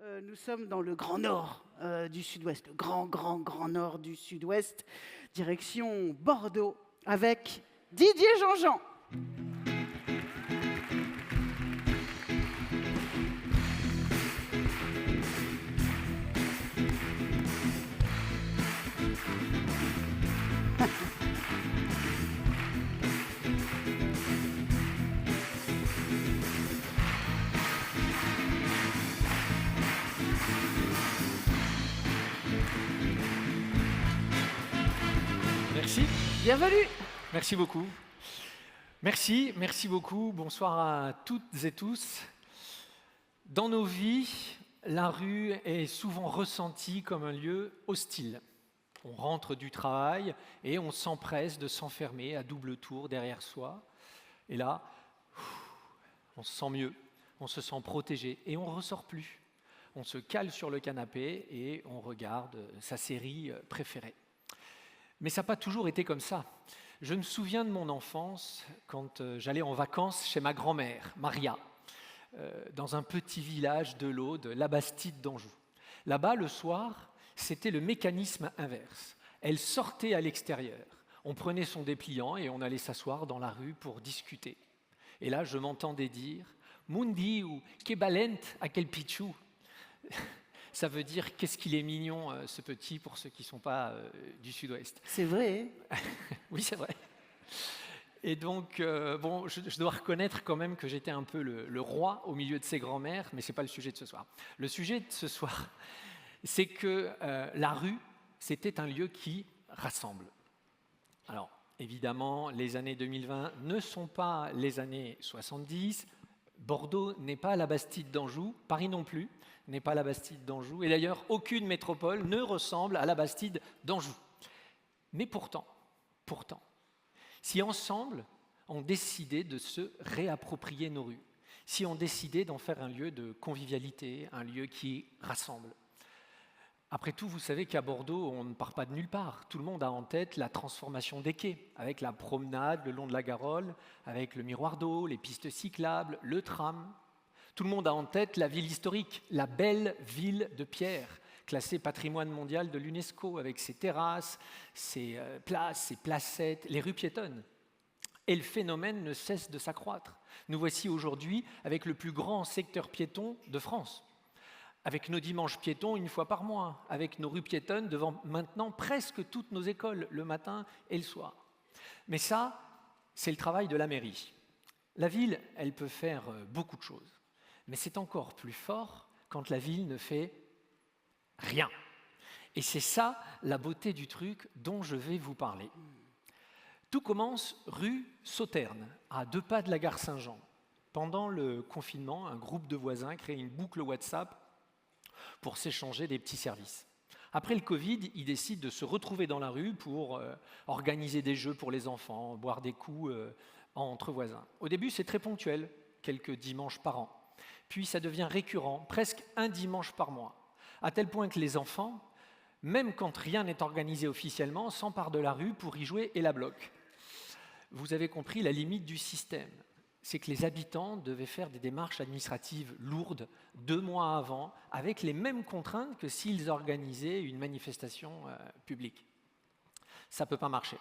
Nous sommes dans le grand nord du sud-ouest, le grand nord du sud-ouest, direction Bordeaux, avec Didier Jean-Jean. Merci. Bienvenue. Merci beaucoup. Merci beaucoup. Bonsoir à toutes et tous. Dans nos vies, la rue est souvent ressentie comme un lieu hostile. On rentre du travail et on s'empresse de s'enfermer à double tour derrière soi. Et là, on se sent mieux, on se sent protégé et on ne ressort plus. On se cale sur le canapé et on regarde sa série préférée. Mais ça n'a pas toujours été comme ça. Je me souviens de mon enfance quand j'allais en vacances chez ma grand-mère, Maria, dans un petit village de l'Aude, la Bastide d'Anjou. Là-bas, le soir, c'était le mécanisme inverse. Elle sortait à l'extérieur. On prenait son dépliant et on allait s'asseoir dans la rue pour discuter. Et là, je m'entendais dire « Mundi » ou « Kebalent à quel pichou ?» Ça veut dire « qu'est-ce qu'il est mignon, ce petit » pour ceux qui ne sont pas du sud-ouest. C'est vrai. Oui, c'est vrai. Et donc, je dois reconnaître quand même que j'étais un peu le roi au milieu de ces grands-mères, mais ce n'est pas le sujet de ce soir. Le sujet de ce soir, c'est que la rue, c'était un lieu qui rassemble. Alors, évidemment, les années 2020 ne sont pas les années 70. Bordeaux n'est pas la Bastide d'Anjou, Paris non plus n'est pas la Bastide d'Anjou, et d'ailleurs, aucune métropole ne ressemble à la Bastide d'Anjou. Mais pourtant, si ensemble, on décidait de se réapproprier nos rues, si on décidait d'en faire un lieu de convivialité, un lieu qui rassemble. Après tout, vous savez qu'à Bordeaux, on ne part pas de nulle part. Tout le monde a en tête la transformation des quais, avec la promenade le long de la Garonne, avec le miroir d'eau, les pistes cyclables, le tram. Tout le monde a en tête la ville historique, la belle ville de pierre, classée patrimoine mondial de l'UNESCO, avec ses terrasses, ses places, ses placettes, les rues piétonnes. Et le phénomène ne cesse de s'accroître. Nous voici aujourd'hui avec le plus grand secteur piéton de France, avec nos dimanches piétons une fois par mois, avec nos rues piétonnes devant maintenant presque toutes nos écoles, le matin et le soir. Mais ça, c'est le travail de la mairie. La ville, elle peut faire beaucoup de choses, mais c'est encore plus fort quand la ville ne fait rien. Et c'est ça la beauté du truc dont je vais vous parler. Tout commence rue Sauterne, à 2 pas de la gare Saint-Jean. Pendant le confinement, un groupe de voisins crée une boucle WhatsApp pour s'échanger des petits services. Après le Covid, ils décident de se retrouver dans la rue pour organiser des jeux pour les enfants, boire des coups entre voisins. Au début, c'est très ponctuel, quelques dimanches par an. Puis ça devient récurrent, presque un dimanche par mois, à tel point que les enfants, même quand rien n'est organisé officiellement, s'emparent de la rue pour y jouer et la bloquent. Vous avez compris la limite du système. C'est que les habitants devaient faire des démarches administratives lourdes 2 mois avant, avec les mêmes contraintes que s'ils organisaient une manifestation publique. Ça ne peut pas marcher.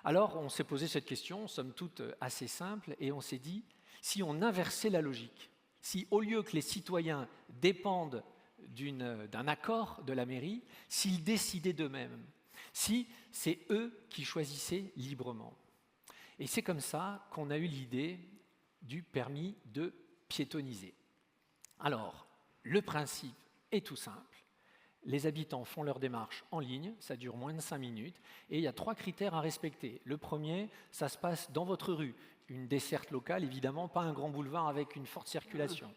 Alors on s'est posé cette question, somme toute assez simple, et on s'est dit, si on inversait la logique, si au lieu que les citoyens dépendent d'un accord de la mairie, s'ils décidaient d'eux-mêmes, si c'est eux qui choisissaient librement. Et c'est comme ça qu'on a eu l'idée du permis de piétonniser. Alors, le principe est tout simple. Les habitants font leur démarche en ligne, ça dure moins de 5 minutes, et il y a 3 critères à respecter. Le premier, ça se passe dans votre rue, une desserte locale, évidemment, pas un grand boulevard avec une forte circulation.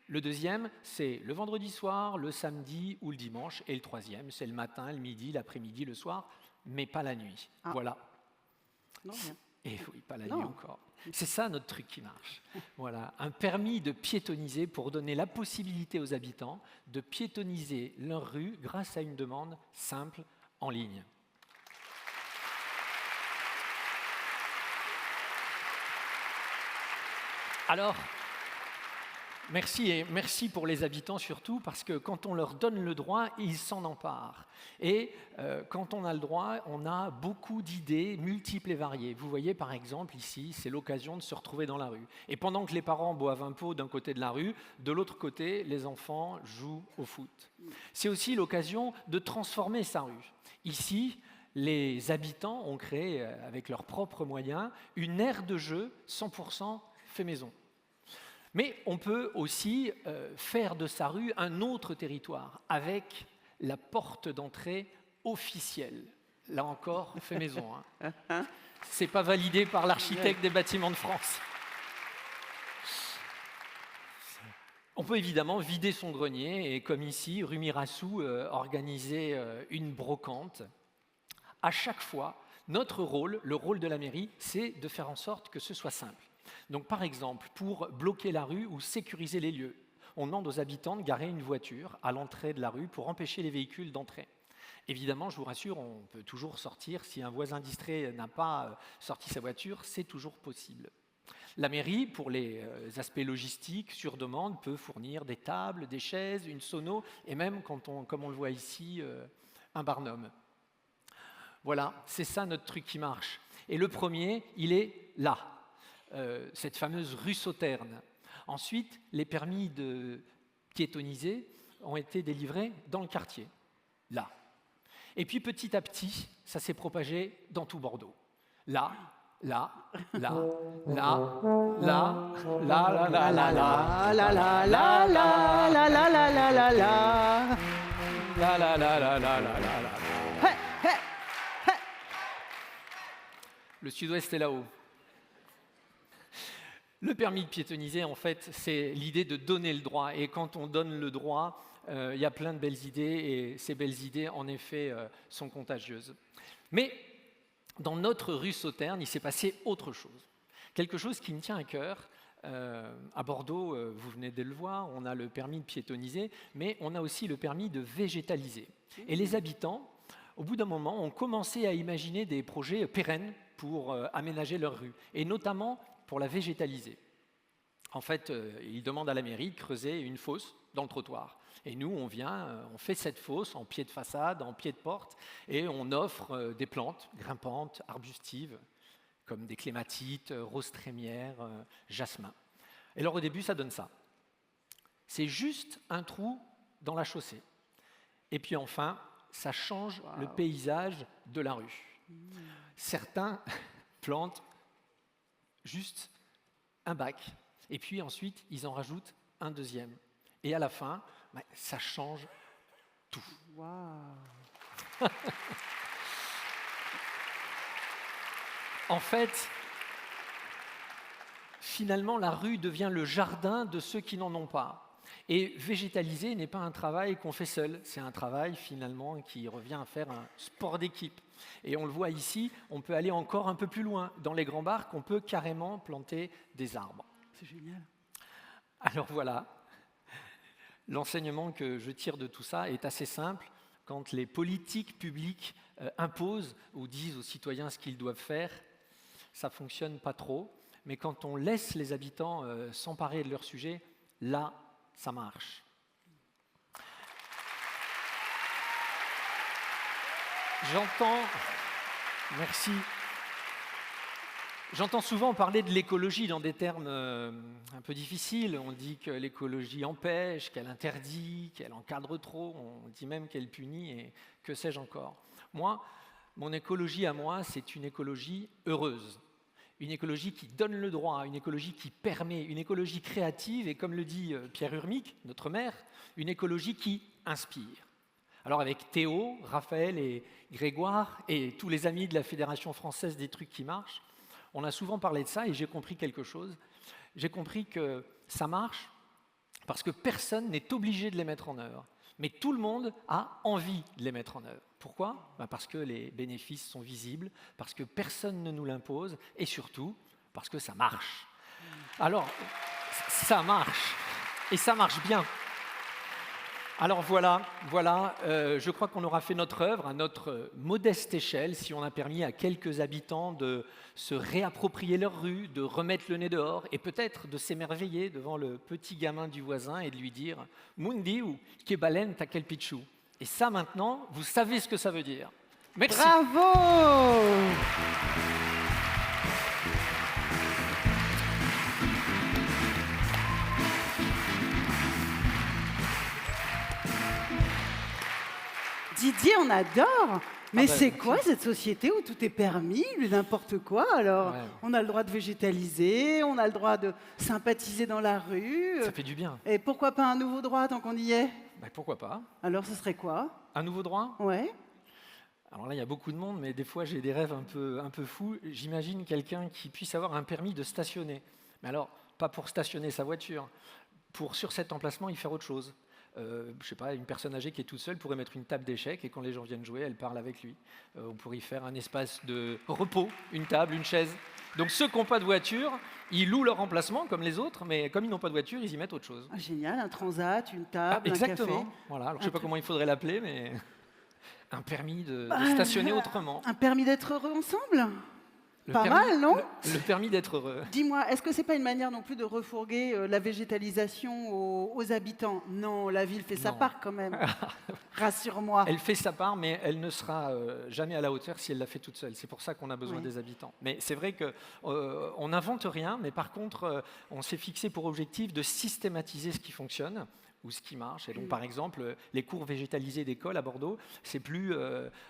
Le deuxième, c'est le vendredi soir, le samedi ou le dimanche, et le troisième, c'est le matin, le midi, l'après-midi, le soir, mais pas la nuit. Ah. Voilà. Non, rien. Et oui, pas la Non. nuit encore. C'est ça notre truc qui marche. Voilà, un permis de piétoniser pour donner la possibilité aux habitants de piétoniser leur rue grâce à une demande simple en ligne. Alors, Merci et merci pour les habitants surtout, parce que quand on leur donne le droit, ils s'en emparent. Et quand on a le droit, on a beaucoup d'idées multiples et variées. Vous voyez par exemple ici, c'est l'occasion de se retrouver dans la rue. Et pendant que les parents boivent un pot d'un côté de la rue, de l'autre côté, les enfants jouent au foot. C'est aussi l'occasion de transformer sa rue. Ici, les habitants ont créé, avec leurs propres moyens, une aire de jeu 100% fait maison. Mais on peut aussi faire de sa rue un autre territoire, avec la porte d'entrée officielle. Là encore, fait maison. Hein. C'est pas validé par l'architecte des bâtiments de France. On peut évidemment vider son grenier et, comme ici, rue Mirassou, organiser une brocante. À chaque fois, notre rôle, le rôle de la mairie, c'est de faire en sorte que ce soit simple. Donc, par exemple, pour bloquer la rue ou sécuriser les lieux, on demande aux habitants de garer une voiture à l'entrée de la rue pour empêcher les véhicules d'entrer. Évidemment, je vous rassure, on peut toujours sortir. Si un voisin distrait n'a pas sorti sa voiture, c'est toujours possible. La mairie, pour les aspects logistiques, sur demande, peut fournir des tables, des chaises, une sono et même, comme on le voit ici, un barnum. Voilà, c'est ça notre truc qui marche. Et le premier, il est là. Cette fameuse rue Sauterne. Ensuite, les permis de piétonniser ont été délivrés dans le quartier, là. Et puis petit à petit, ça s'est propagé dans tout Bordeaux. Là, là, là, là, là, là, là, là, là, là, La la la la la la la la la la. là, là, là, là, là, là, là, là. Hey, hey, hey. Le sud-ouest est là-haut. Le permis de piétonniser, en fait, c'est l'idée de donner le droit. Et quand on donne le droit, il y a plein de belles idées. Et ces belles idées, en effet, sont contagieuses. Mais dans notre rue Sauterne, il s'est passé autre chose. Quelque chose qui me tient à cœur. À Bordeaux, vous venez de le voir, on a le permis de piétonniser, mais on a aussi le permis de végétaliser. Et les habitants, au bout d'un moment, ont commencé à imaginer des projets pérennes pour aménager leur rue, et notamment pour la végétaliser. En fait, ils demandent à la mairie de creuser une fosse dans le trottoir. Et nous, on vient, on fait cette fosse en pied de façade, en pied de porte, et on offre des plantes grimpantes, arbustives, comme des clématites, roses trémières, jasmin. Et alors au début, ça donne ça. C'est juste un trou dans la chaussée. Et puis enfin, ça change le paysage de la rue. Certains plantent juste un bac, et puis ensuite, ils en rajoutent un deuxième. Et à la fin, ça change tout. Wow. En fait, finalement, la rue devient le jardin de ceux qui n'en ont pas. Et végétaliser n'est pas un travail qu'on fait seul, c'est un travail finalement qui revient à faire un sport d'équipe. Et on le voit ici, on peut aller encore un peu plus loin. Dans les grands parcs, on peut carrément planter des arbres. C'est génial. Alors voilà, l'enseignement que je tire de tout ça est assez simple. Quand les politiques publiques imposent ou disent aux citoyens ce qu'ils doivent faire, ça ne fonctionne pas trop. Mais quand on laisse les habitants s'emparer de leur sujet, là, ça marche. Merci. J'entends souvent parler de l'écologie dans des termes un peu difficiles. On dit que l'écologie empêche, qu'elle interdit, qu'elle encadre trop. On dit même qu'elle punit et que sais-je encore. Moi, mon écologie à moi, c'est une écologie heureuse. Une écologie qui donne le droit, une écologie qui permet, une écologie créative et, comme le dit Pierre Urmic, notre maire, une écologie qui inspire. Alors avec Théo, Raphaël et Grégoire et tous les amis de la Fédération française des trucs qui marchent, on a souvent parlé de ça et j'ai compris quelque chose. J'ai compris que ça marche parce que personne n'est obligé de les mettre en œuvre. Mais tout le monde a envie de les mettre en œuvre. Pourquoi ? Parce que les bénéfices sont visibles, parce que personne ne nous l'impose, et surtout parce que ça marche. Alors, ça marche, et ça marche bien. Alors voilà, je crois qu'on aura fait notre œuvre à notre modeste échelle si on a permis à quelques habitants de se réapproprier leur rue, de remettre le nez dehors et peut-être de s'émerveiller devant le petit gamin du voisin et de lui dire « Mundi ou que baleine ta quel pichou ?» Et ça maintenant, vous savez ce que ça veut dire. Merci. Bravo! Didier, on adore. Mais bah, c'est quoi cette société où tout est permis, n'importe quoi alors? Ouais. On a le droit de végétaliser, on a le droit de sympathiser dans la rue. Ça fait du bien. Et pourquoi pas un nouveau droit tant qu'on y est? Ben, pourquoi pas? Alors ce serait quoi? Un nouveau droit? Ouais. Alors là, il y a beaucoup de monde, mais des fois, j'ai des rêves un peu fous. J'imagine quelqu'un qui puisse avoir un permis de stationner. Mais alors, pas pour stationner sa voiture, pour sur cet emplacement y faire autre chose. Je sais pas, une personne âgée qui est toute seule pourrait mettre une table d'échecs et quand les gens viennent jouer, elle parle avec lui. On pourrait y faire un espace de repos, une table, une chaise. Donc ceux qui n'ont pas de voiture, ils louent leur emplacement comme les autres, mais comme ils n'ont pas de voiture, ils y mettent autre chose. Ah, génial, un transat, une table, Exactement. un café. Voilà. Alors, je ne sais pas comment il faudrait l'appeler, mais un permis de Bah, stationner autrement. Un permis d'être heureux ensemble? Le Pas permis- mal, non? le permis d'être heureux. Dis-moi, est-ce que c'est pas une manière non plus de refourguer la végétalisation aux habitants? Non, la ville fait sa Non. part quand même. Rassure-moi. Elle fait sa part, mais elle ne sera jamais à la hauteur si elle l'a fait toute seule. C'est pour ça qu'on a besoin Oui. des habitants. Mais c'est vrai qu'on n'invente rien, mais par contre, on s'est fixé pour objectif de systématiser ce qui fonctionne ou ce qui marche. Et donc, par exemple, les cours végétalisés d'école à Bordeaux, c'est plus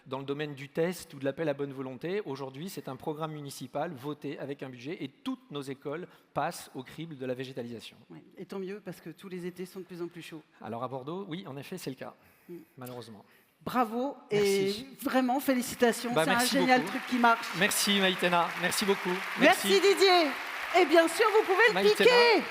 dans le domaine du test ou de l'appel à bonne volonté. Aujourd'hui, c'est un programme municipal voté avec un budget et toutes nos écoles passent au crible de la végétalisation. Oui, et tant mieux parce que tous les étés sont de plus en plus chauds. Alors à Bordeaux, oui, en effet, c'est le cas, malheureusement. Bravo Merci. et vraiment félicitations. Bah, c'est un merci génial beaucoup. truc qui marche. Merci Maïtena, merci beaucoup. Merci Didier. Et bien sûr, vous pouvez le Maïtena. piquer.